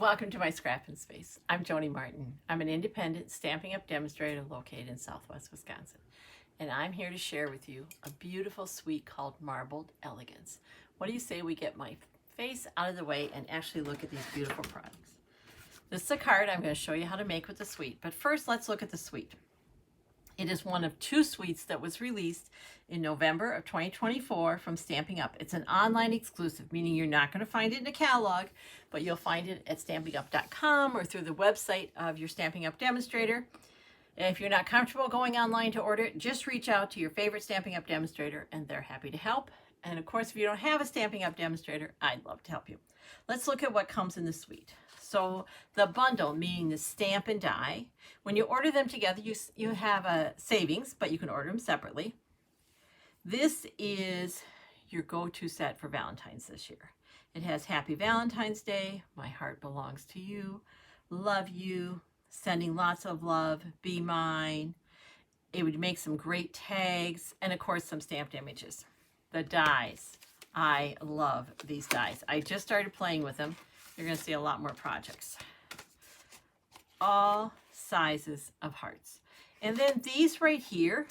Welcome to my scrapping space. I'm Joni Martin. I'm an independent Stampin' Up! Demonstrator located in Southwest Wisconsin. And I'm here to share with you a beautiful suite called Marbled Elegance. What do you say we get my face out of the way and actually look at these beautiful products? This is a card I'm going to show you how to make with the suite. But first, let's look at the suite. It is one of two suites that was released in November of 2024 from Stampin' Up! It's an online exclusive, meaning you're not going to find it in a catalog, but you'll find it at stampinup.com or through the website of your Stampin' Up! Demonstrator. And if you're not comfortable going online to order it, just reach out to your favorite Stampin' Up! Demonstrator and they're happy to help. And of course, if you don't have a Stampin' Up! Demonstrator, I'd love to help you. Let's look at what comes in the suite. So the bundle, meaning the stamp and die, when you order them together, you have a savings, but you can order them separately. This is your go-to set for Valentine's this year. It has Happy Valentine's Day, My Heart Belongs to You, Love You, Sending Lots of Love, Be Mine. It would make some great tags, and of course some stamped images. The dies. I love these dies. I just started playing with them. You're going to see a lot more projects. All sizes of hearts. And then these right here,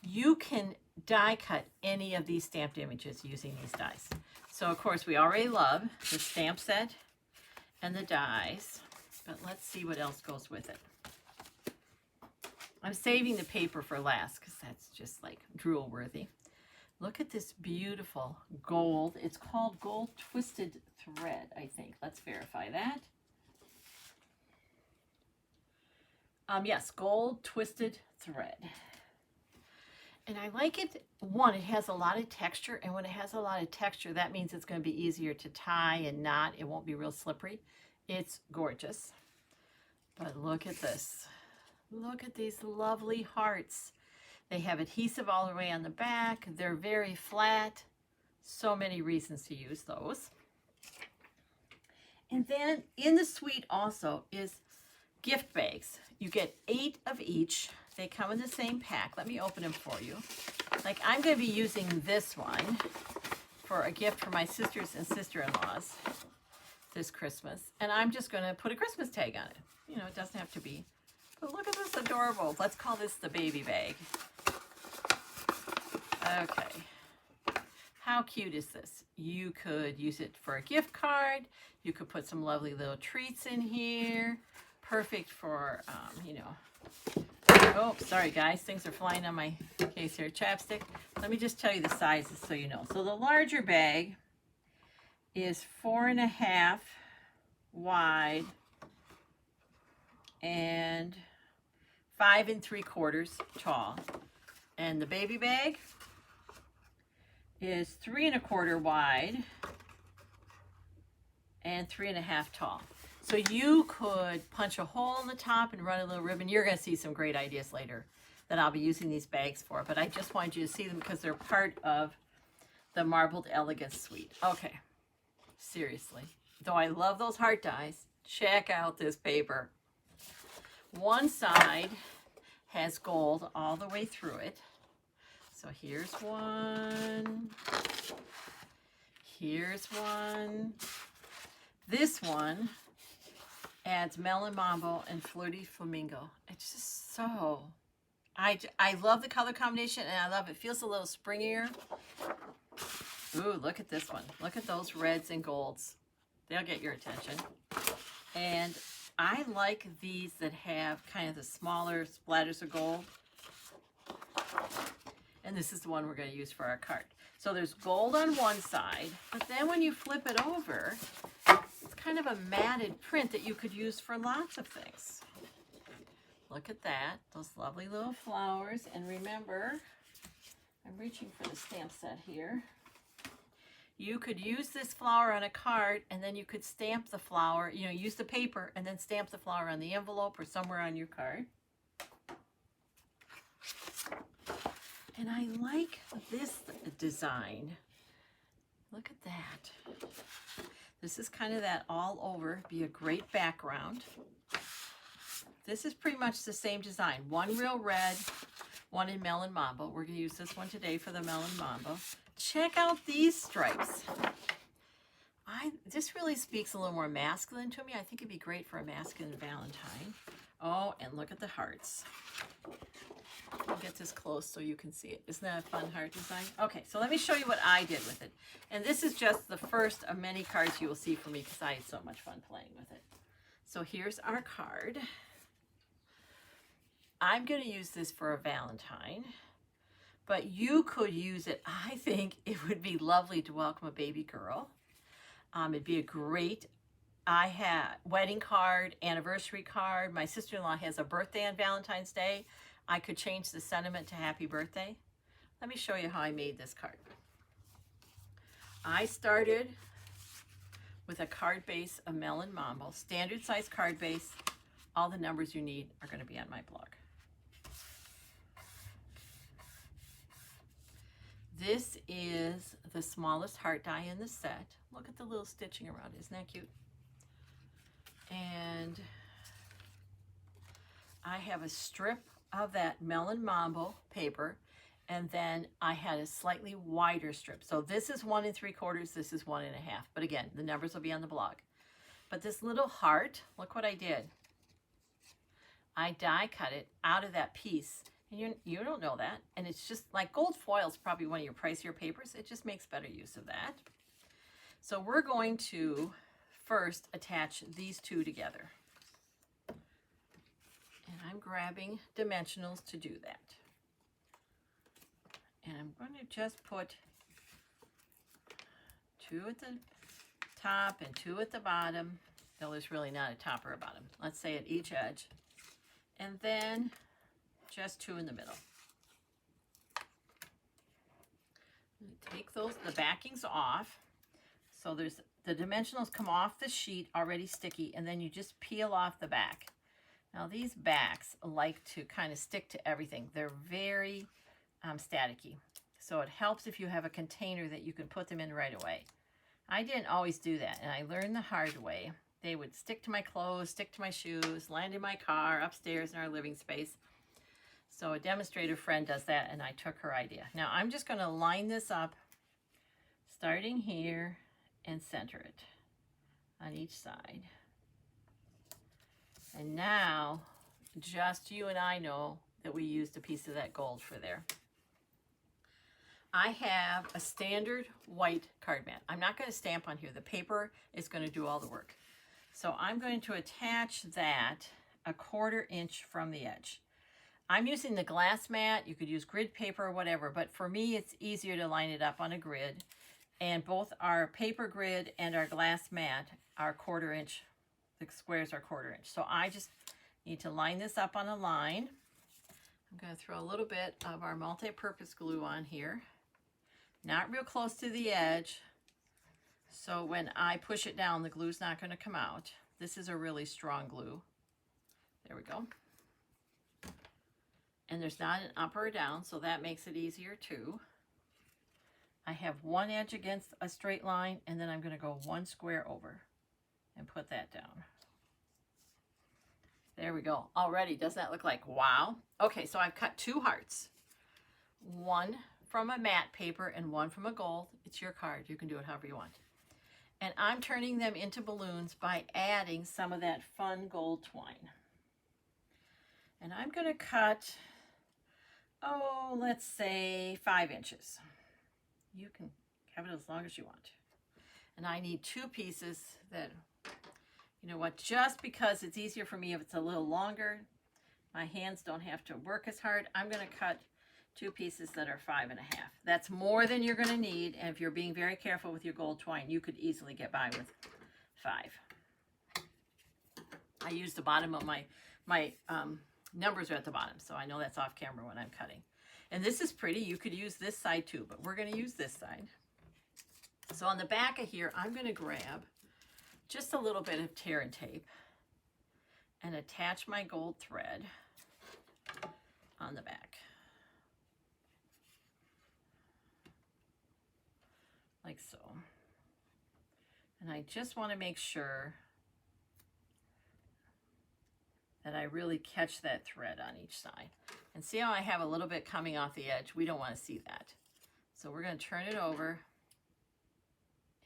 you can die cut any of these stamped images using these dies. So of course we already love the stamp set and the dies, but let's see what else goes with it. I'm saving the paper for last because that's just like drool worthy. Look at this beautiful gold. It's called Gold Twisted Thread, I think. Let's verify that. Yes, Gold Twisted Thread. And I like it. One, it has a lot of texture, and when it has a lot of texture, that means it's going to be easier to tie and knot. It won't be real slippery. It's gorgeous. But look at this. Look at these lovely hearts. They have adhesive all the way on the back. They're very flat. So many reasons to use those. And then in the suite also is gift bags. You get 8 of each. They come in the same pack. Let me open them for you. Like I'm going to be using this one for a gift for my sisters and sister-in-laws this Christmas. And I'm just going to put a Christmas tag on it. You know, it doesn't have to be. But look at this adorable. Let's call this the baby bag. Okay, how cute is this? You could use it for a gift card. You could put some lovely little treats in here. Perfect for, you know. Oh, sorry guys, things are flying on my case here. Chapstick. Let me just tell you the sizes so you know. So the larger bag is 4.5 wide and 5 3/4 tall. And the baby bag is 3 1/4 wide and 3.5 tall. So you could punch a hole in the top and run a little ribbon. You're going to see some great ideas later that I'll be using these bags for, but I just wanted you to see them because they're part of the Marbled Elegance suite. Okay, seriously, though I love those heart dies, check out this paper. One side has gold all the way through it. So here's one. Here's one. This one adds Melon Mambo and Flirty Flamingo. It's just so, I love the color combination and I love it. Feels a little springier. Ooh, look at this one. Look at those reds and golds. They'll get your attention. And I like these that have kind of the smaller splatters of gold. And this is the one we're going to use for our card. So there's gold on one side, but then when you flip it over, it's kind of a matted print that you could use for lots of things. Look at that, those lovely little flowers. And remember, I'm reaching for the stamp set here. You could use this flower on a card and then you could stamp the flower, you know, use the paper and then stamp the flower on the envelope or somewhere on your card. And I like this design. Look at that. This is kind of that all over, be a great background. This is pretty much the same design. One real red, one in Melon Mambo. We're going to use this one today for the Melon Mambo. Check out these stripes. This really speaks a little more masculine to me. I think it'd be great for a masculine Valentine. Oh, and look at the hearts. I'll get this close so you can see it. Isn't that a fun heart design? Okay, so let me show you what I did with it. And this is just the first of many cards you will see from me because I had so much fun playing with it. So here's our card. I'm going to use this for a Valentine, but you could use it. I think it would be lovely to welcome a baby girl. It'd be a great wedding card, anniversary card. My sister-in-law has a birthday on Valentine's Day. I could change the sentiment to happy birthday. Let me show you how I made this card. I started with a card base of Melon Mambo, standard size card base. All the numbers you need are going to be on my blog. This is the smallest heart die in the set. Look at the little stitching around it. Isn't that cute? And I have a strip of that Melon Mambo paper, and then I had a slightly wider strip. So this is 1 3/4, this is 1 1/2. But again, the numbers will be on the blog. But this little heart, look what I did. I die cut it out of that piece. And you don't know that. And it's just like gold foil is probably one of your pricier papers. It just makes better use of that. So we're going to first attach these two together. And I'm grabbing dimensionals to do that. And I'm going to just put 2 at the top and 2 at the bottom. Though there's really not a top or a bottom. Let's say at each edge. And then just 2 in the middle. Take the backings off. So the dimensionals come off the sheet already sticky, and then you just peel off the back. Now these backs like to kind of stick to everything. They're very staticky. So it helps if you have a container that you can put them in right away. I didn't always do that, and I learned the hard way. They would stick to my clothes, stick to my shoes, land in my car, upstairs in our living space. So a demonstrator friend does that, and I took her idea. Now I'm just going to line this up, starting here, and center it on each side. And now, just you and I know that we used a piece of that gold for there. I have a standard white card mat. I'm not going to stamp on here. The paper is going to do all the work. So I'm going to attach that 1/4 inch from the edge. I'm using the glass mat. You could use grid paper or whatever, but for me it's easier to line it up on a grid. And both our paper grid and our glass mat are 1/4 inch. The squares are 1/4 inch. So I just need to line this up on a line. I'm going to throw a little bit of our multi-purpose glue on here. Not real close to the edge. So when I push it down, the glue's not going to come out. This is a really strong glue. There we go. And there's not an up or a down, so that makes it easier too. I have one edge against a straight line, and then I'm going to go 1 square over and put that down. There we go. Already, doesn't that look like wow? Okay, so I've cut 2 hearts. One from a matte paper and one from a gold. It's your card. You can do it however you want. And I'm turning them into balloons by adding some of that fun gold twine. And I'm going to cut, oh, let's say 5 inches. You can have it as long as you want. And I need 2 pieces that, you know what, just because it's easier for me if it's a little longer, my hands don't have to work as hard, I'm going to cut 2 pieces that are 5 1/2. That's more than you're going to need, and if you're being very careful with your gold twine, you could easily get by with 5. I use the bottom of my numbers are at the bottom, so I know that's off camera when I'm cutting. And this is pretty. You could use this side too, but we're going to use this side. So on the back of here, I'm going to grab just a little bit of tear and tape and attach my gold thread on the back. Like so. And I just want to make sure that I really catch that thread on each side. And see how I have a little bit coming off the edge? We don't want to see that. So we're going to turn it over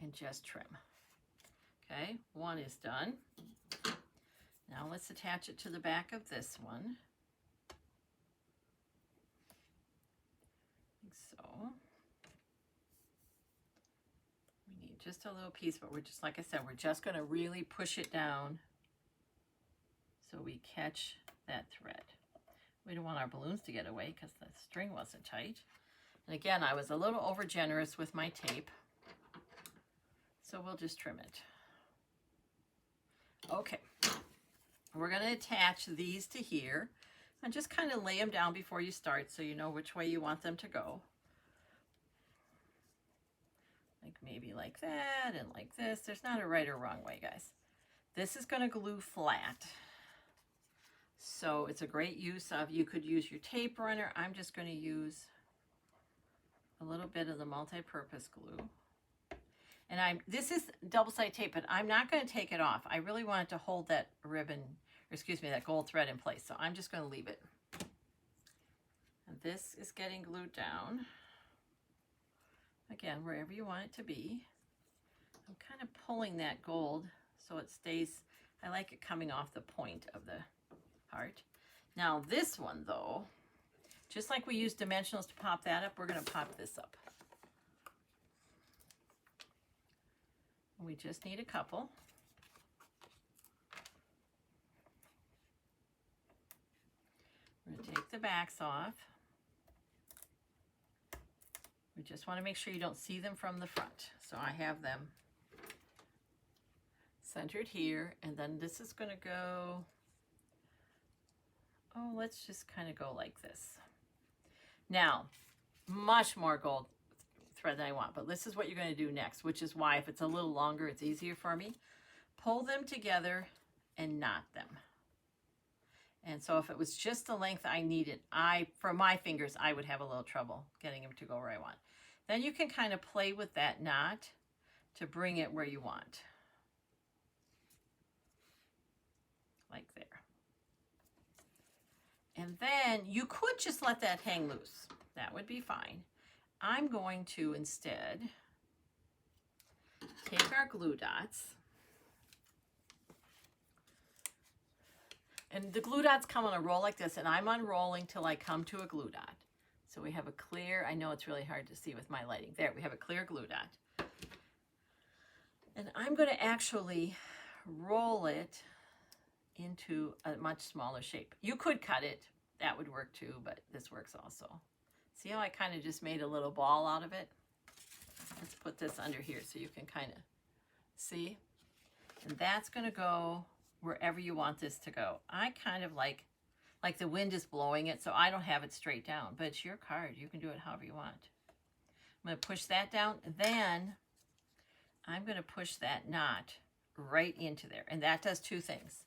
and just trim. Okay, one is done. Now let's attach it to the back of this one. Like so. We need just a little piece, but we're just, like I said, we're just going to really push it down so we catch that thread. We don't want our balloons to get away because the string wasn't tight. And again, I was a little over generous with my tape, so we'll just trim it. Okay, we're going to attach these to here and just kind of lay them down before you start so you know which way you want them to go. Like maybe like that and like this. There's not a right or wrong way, guys. This is going to glue flat. So it's a great use of, you could use your tape runner. I'm just going to use a little bit of the multi-purpose glue. And this is double-sided tape, but I'm not going to take it off. I really want it to hold that ribbon, or excuse me, that gold thread in place. So I'm just going to leave it. And this is getting glued down. Again, wherever you want it to be. I'm kind of pulling that gold so it stays, I like it coming off the point of the heart. Now this one though, just like we used dimensionals to pop that up, we're going to pop this up. We just need a couple. We're going to take the backs off. We just want to make sure you don't see them from the front. So I have them centered here, and then this is going to go, oh, let's just kind of go like this. Now, much more gold thread than I want, but this is what you're going to do next, which is why if it's a little longer, it's easier for me. Pull them together and knot them. And so if it was just the length I needed, for my fingers, I would have a little trouble getting them to go where I want. Then you can kind of play with that knot to bring it where you want. Like there. And then you could just let that hang loose. That would be fine. I'm going to instead take our glue dots. And the glue dots come on a roll like this, and I'm unrolling till I come to a glue dot. So we have a clear, I know it's really hard to see with my lighting. There, we have a clear glue dot. And I'm going to actually roll it into a much smaller shape. You could cut it. That would work too, but this works also. See how I kind of just made a little ball out of it? Let's put this under here so you can kind of see. And that's going to go wherever you want this to go. I kind of like the wind is blowing it, so I don't have it straight down, but it's your card. You can do it however you want. I'm going to push that down. Then I'm going to push that knot right into there. And that does two things.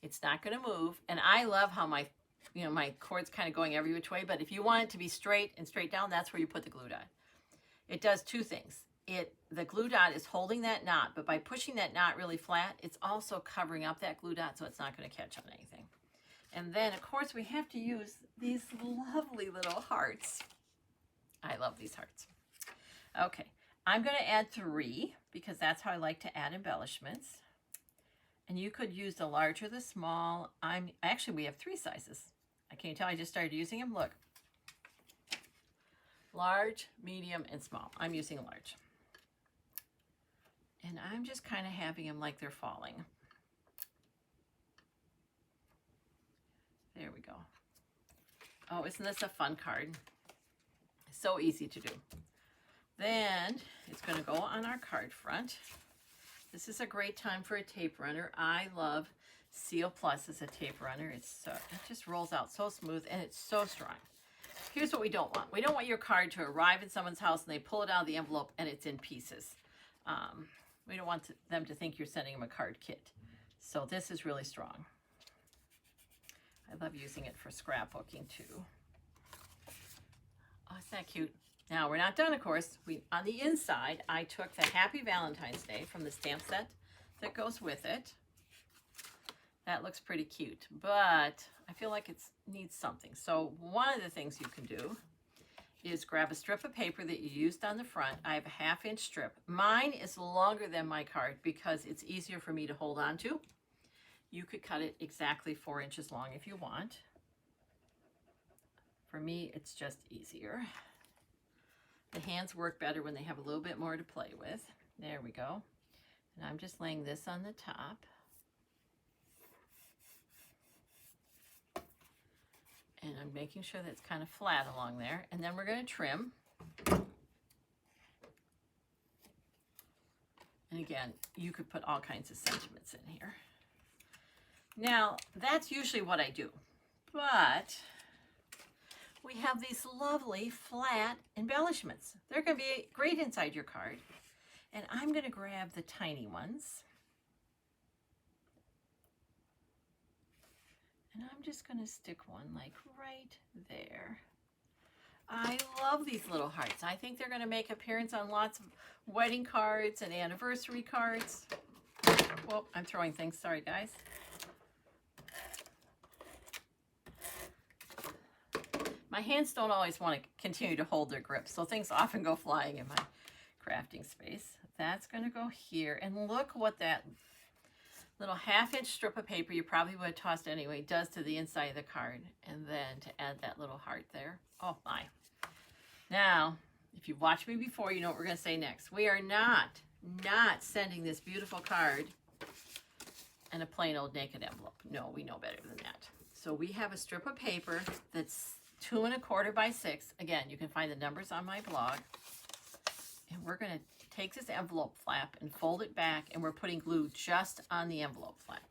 It's not going to move. And I love how my cord's kind of going every which way, but if you want it to be straight and straight down, that's where you put the glue dot. It does two things. The glue dot is holding that knot, but by pushing that knot really flat, it's also covering up that glue dot so it's not going to catch on anything. And then, of course, we have to use these lovely little hearts. I love these hearts. Okay, I'm going to add 3 because that's how I like to add embellishments. And you could use the large or the small. Actually, we have 3 sizes. Can you tell I just started using them? Look. Large, medium, and small. I'm using large. And I'm just kind of having them like they're falling. There we go. Oh, isn't this a fun card? So easy to do. Then it's going to go on our card front. This is a great time for a tape runner. I love Seal Plus as a tape runner. It just rolls out so smooth and it's so strong. Here's what we don't want. We don't want your card to arrive in someone's house and they pull it out of the envelope and it's in pieces. We don't want them to think you're sending them a card kit. So this is really strong. I love using it for scrapbooking too. Oh, isn't that cute? Now, we're not done, of course. On the inside, I took the Happy Valentine's Day from the stamp set that goes with it. That looks pretty cute, but I feel like it needs something. So one of the things you can do is grab a strip of paper that you used on the front. I have a 1/2 inch strip. Mine is longer than my card because it's easier for me to hold on to. You could cut it exactly 4 inches long if you want. For me, it's just easier. The hands work better when they have a little bit more to play with. There we go. And I'm just laying this on the top. And I'm making sure that it's kind of flat along there. And then we're going to trim. And again, you could put all kinds of sentiments in here. Now, that's usually what I do. But we have these lovely flat embellishments. They're going to be great inside your card. And I'm going to grab the tiny ones. And I'm just going to stick one like right there. I love these little hearts. I think they're going to make appearance on lots of wedding cards and anniversary cards. Whoa, I'm throwing things. Sorry, guys. My hands don't always want to continue to hold their grip, so things often go flying in my crafting space. That's going to go here. And look what that little 1/2 inch strip of paper you probably would have tossed anyway does to the inside of the card. And then to add that little heart there. Oh my. Now, if you've watched me before, you know what we're going to say next. We are not sending this beautiful card in a plain old naked envelope. No, we know better than that. So we have a strip of paper that's 2 1/4 by 6. Again, you can find the numbers on my blog. And we're going to take this envelope flap and fold it back, and we're putting glue just on the envelope flap.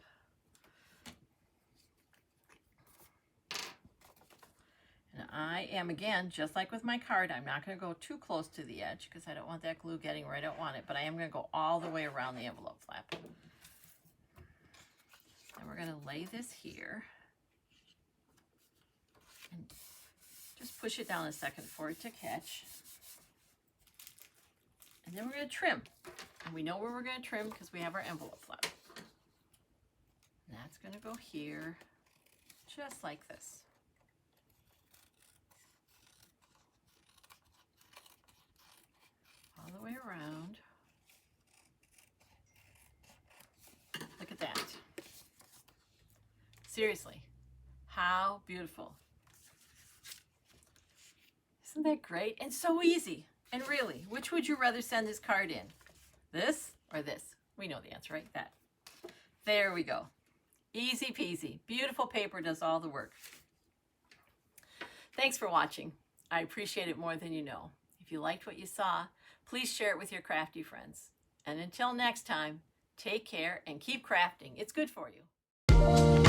And I am, again, just like with my card, I'm not going to go too close to the edge because I don't want that glue getting where I don't want it, but I am going to go all the way around the envelope flap. And we're going to lay this here. And just push it down a second for it to catch. And then we're going to trim. And we know where we're going to trim because we have our envelope flap. And that's going to go here, just like this. All the way around. Look at that. Seriously, how beautiful. Isn't that great? And so easy. And really, which would you rather send this card in? This or this? We know the answer, right? That. There we go. Easy peasy. Beautiful paper does all the work. Thanks for watching. I appreciate it more than you know. If you liked what you saw, please share it with your crafty friends. And until next time, take care and keep crafting. It's good for you.